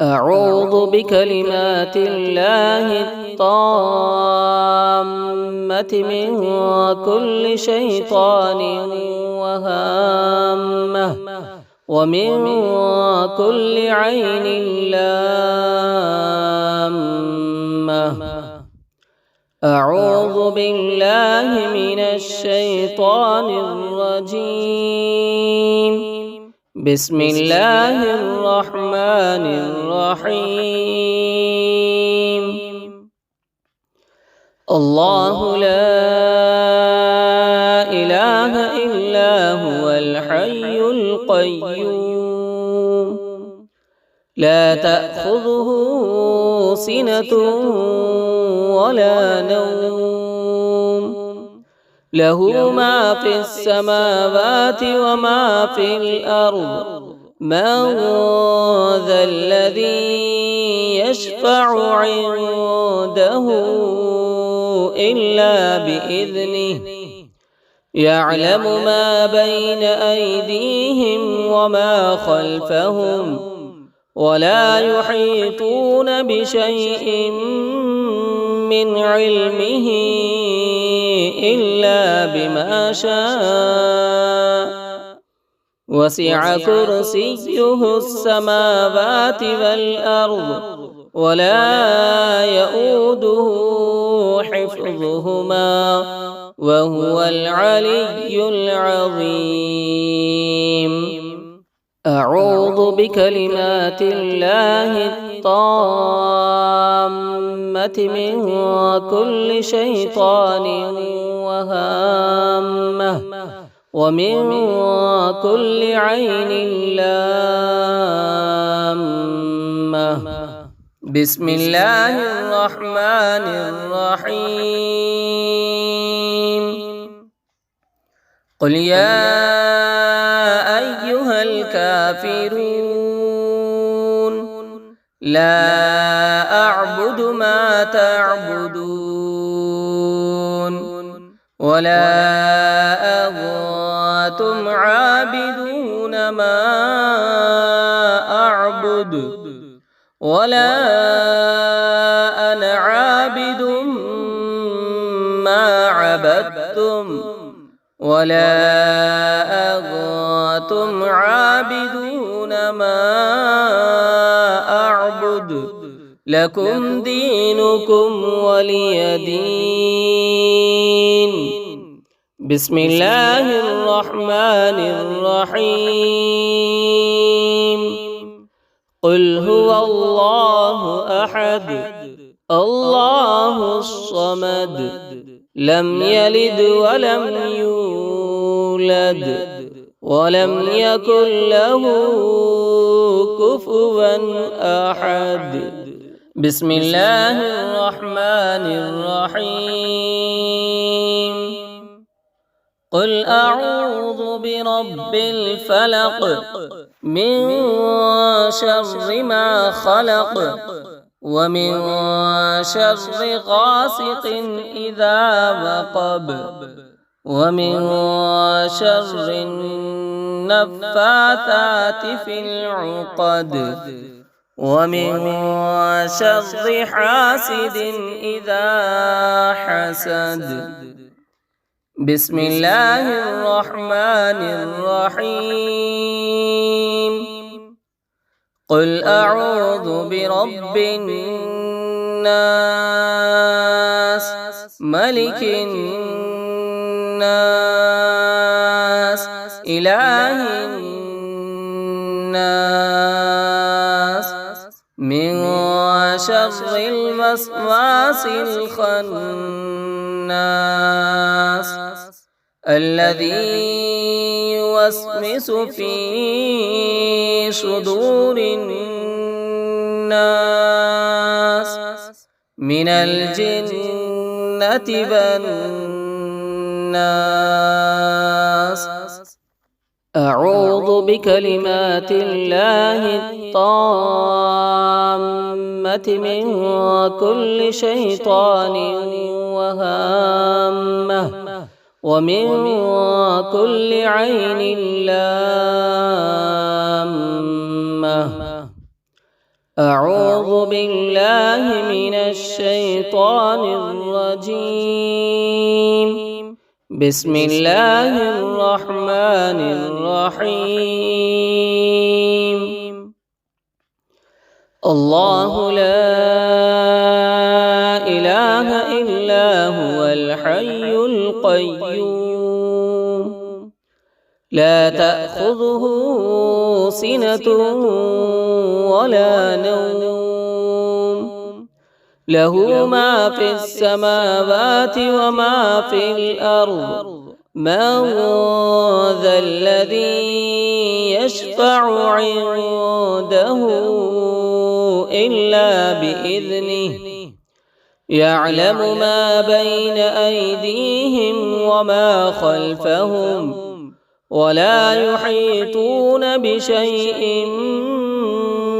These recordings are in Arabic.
أعوذ بكلمات الله التامة من كل شيطان وهامة ومن كل عين لامة. أعوذ بالله من الشيطان الرجيم. بسم الله الرحمن الرحيم. الله لا إله إلا هو الحي القيوم لا تأخذه سنة ولا نوم له ما في السماوات وما في الأرض من ذا الذي يشفع عنده إلا بإذنه يعلم ما بين أيديهم وما خلفهم ولا يحيطون بشيء من علمه إلا بما شاء وسع كرسيه السماوات والأرض ولا يؤوده حفظهما وهو العلي العظيم. أعوذ بكلمات الله التامة من كل شيطان وهامة ومن كل عين لامة. بسم الله الرحمن الرحيم. قل يا أيها الكافرون لا أعبد ما تعبدون ولا أنتم عابدون ما أعبد ولا أنا عابد ما عبدتم ولا أنتم عابدون ما أعبد لكم دينكم ولي دين. بسم الله الرحمن الرحيم. قل هو الله أحد الله الصمد لم يلد ولم يولد ولم يكن له كفوا أحد. بسم الله الرحمن الرحيم. قل أعوذ برب الفلق من شر ما خلق ومن شر غاسق إذا وقب ومن شر النفاثات في العقد ومن شر حاسد إذا حسد. بسم الله الرحمن الرحيم. قل أعوذ برب الناس ملك الناس إله الناس من شر الوسواس الخناس الذي يوسوس في صدور الناس من الجنة والناس. أعوذ بكلمات الله التامة من كل شيطان وهامة ومن كل عين لامة. أعوذ بالله من الشيطان الرجيم. بسم الله الرحمن الرحيم. الله لا إله إلا هو الحي القيوم لا تأخذه سنة ولا نوم له ما في السماوات وما في الأرض من ذا الذي يشفع عنده إلا بإذنه يعلم ما بين أيديهم وما خلفهم ولا يحيطون بشيء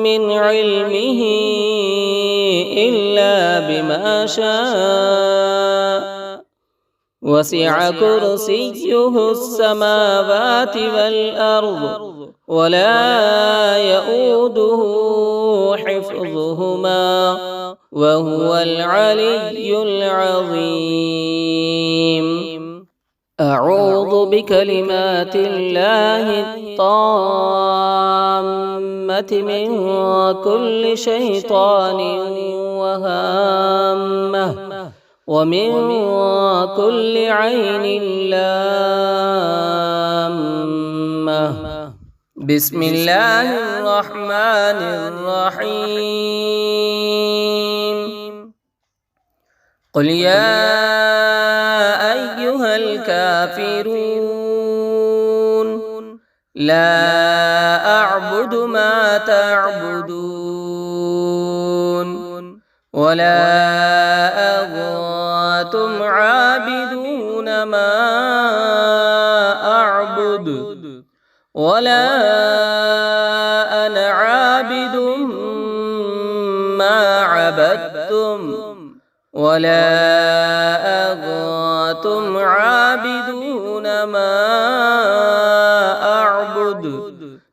من علمه إلا بما شاء وسع كرسيه السماوات والأرض ولا يؤوده حفظهما وهو العلي العظيم. أعوذ بكلمات الله التامة من كل شيطان وهامة ومن كل عين لامة. بسم الله الرحمن الرحيم. قل يا أيها الكافرون لا أعبد ما تعبدون ولا أنتم عابدون ما أعبد ولا أنا عابد ما عبدتم ولا أنتم عابدون ما أعبد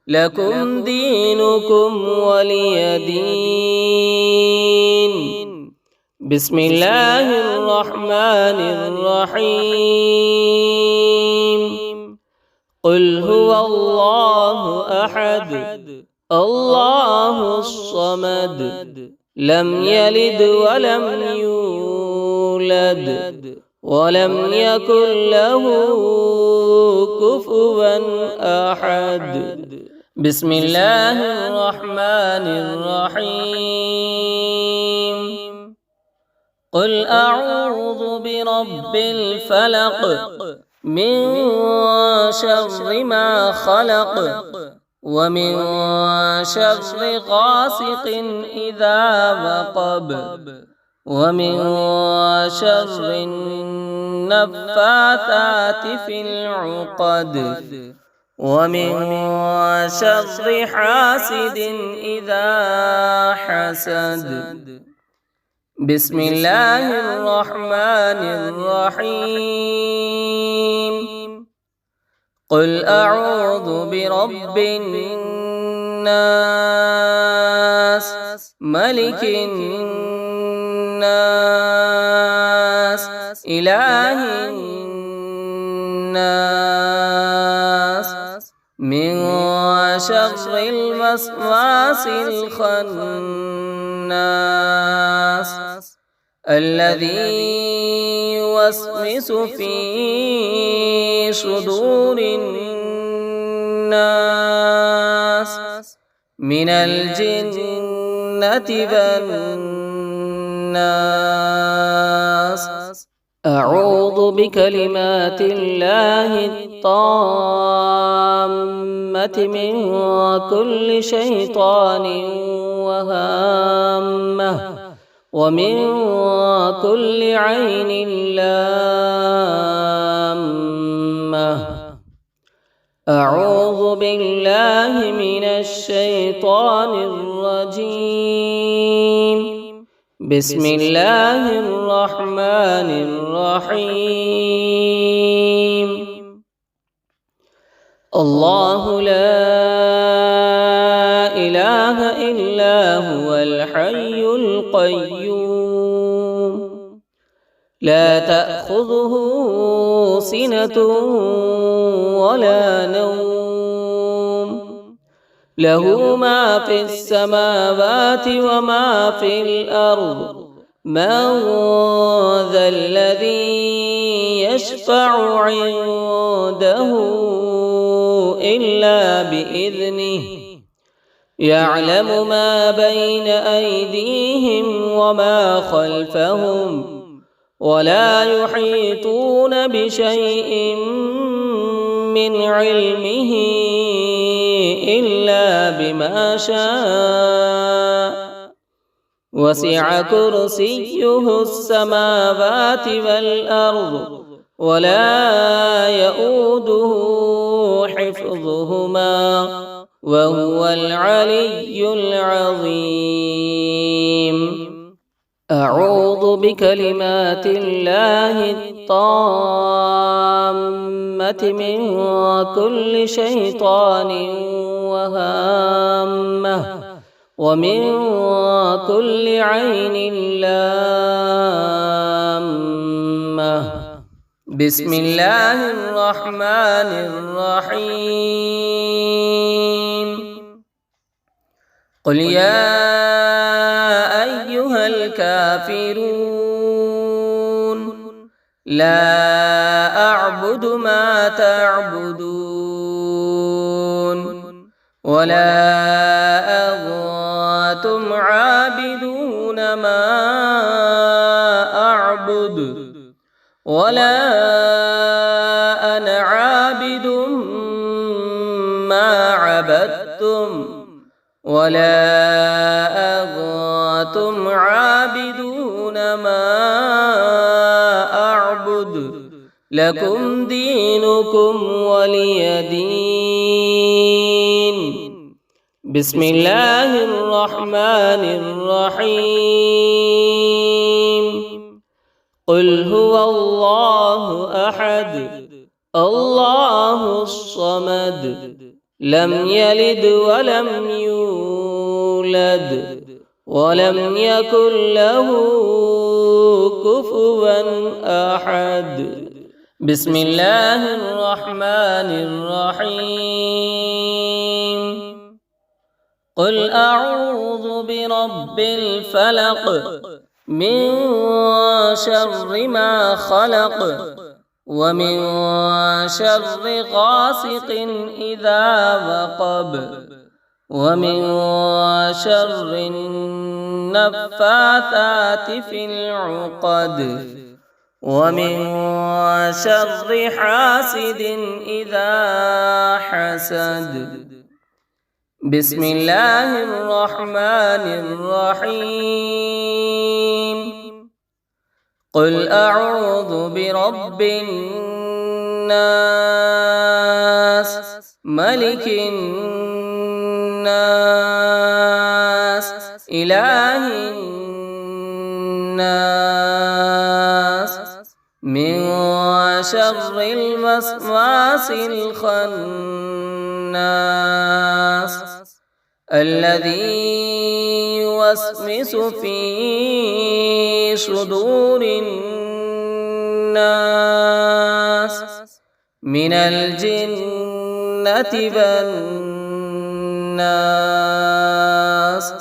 لكم دينكم ولي دين. بسم الله الرحمن الرحيم. قل هو الله أحد الله الصمد لم يلد ولم يولد ولم يكن له كفوا أحد. بسم الله الرحمن الرحيم. قل أعوذ برب الفلق من شر ما خلق ومن شر غاسق إذا وقب ومن شر النفاثات في العقد ومن شر حاسد إذا حسد. بسم الله الرحمن الرحيم. قل أعوذ برب الناس ملك الناس إله الناس من شر الوسواس الخناس الذي يوسوس في صدور الناس من الجنة والناس. أعوذ بكلمات الله التامة من كل شيطان وهامة ومن كل عين لامة. أعوذ بالله من الشيطان الرجيم. بسم الله الرحمن الرحيم. الله لا إله إلا هو الحي القيوم لا تأخذه سنة ولا نوم له ما في السماوات وما في الأرض من ذا الذي يشفع عنده إلا بإذنه يعلم ما بين أيديهم وما خلفهم ولا يحيطون بشيء من علمه إلا بما شاء وسع كرسيه السماوات والأرض ولا يؤوده حفظهما وهو العلي العظيم أعوذ بكلمات الله التامة من كل شيطان وهامة ومن كل عين لامة بسم الله الرحمن الرحيم قل يا أيها الكافرون لا أعبد ما تعبدون ولا أنتم عابدون ما أعبد ولا أنا عابد ما عبدتم ولا أنتم عابدون ما أعبد لكم دينكم ولي دين بسم الله الرحمن الرحيم قل هو الله أحد الله الصمد لم يلد ولم يولد ولم يكن له كفوا أحد بسم الله الرحمن الرحيم قل أعوذ برب الفلق من شر ما خلق ومن شر غاسق إذا وقب ومن شر النفاثات في العقد ومن شر حاسد إذا حسد بسم الله الرحمن الرحيم قل أعوذ برب الناس ملك الناس إله الناس من شر الوسواس الخناس الذي يوسوس في صدور الناس من الجنة والناس